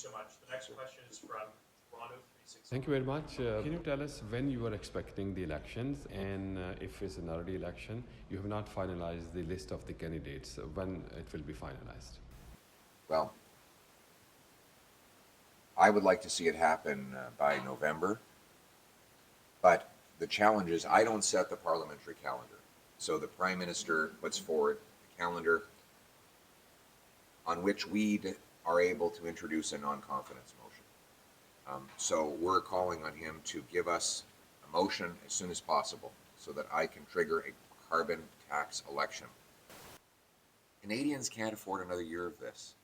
so much. The next question is from Toronto 360. Thank you very much. Can you tell us when you are expecting the elections, and if it's an early election, you have not finalized the list of the candidates, when it will be finalized? Well, I would like to see it happen by November, but the challenge is I don't set the parliamentary calendar. So the Prime Minister puts forward the calendar on which we are able to introduce a non-confidence motion. So we're calling on him to give us a motion as soon as possible so that I can trigger a carbon tax election. Canadians can't afford another year of this.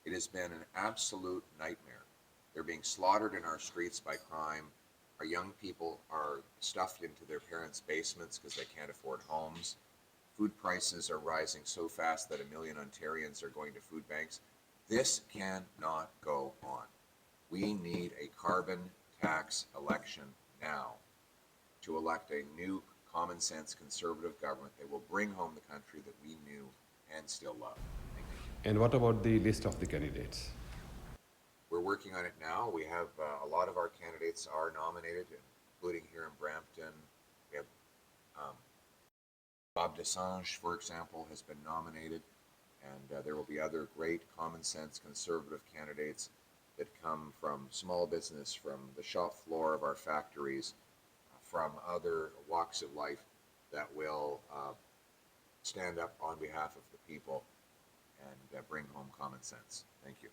It has been an absolute nightmare. They're being slaughtered in our streets by crime. Our young people are stuffed into their parents' basements because they can't afford homes. Food prices are rising so fast that 1 million Ontarians are going to food banks. This cannot go on. We need a carbon tax election now to elect a new common sense conservative government that will bring home the country that we knew and still love. Thank you. And what about the list of the candidates? We're working on it now. We have a lot of our candidates are nominated, including here in Brampton. We have Bob Desange, for example, has been nominated, and there will be other great common sense conservative candidates that come from small business, from the shop floor of our factories, from other walks of life that will stand up on behalf of the people and bring home common sense. Thank you.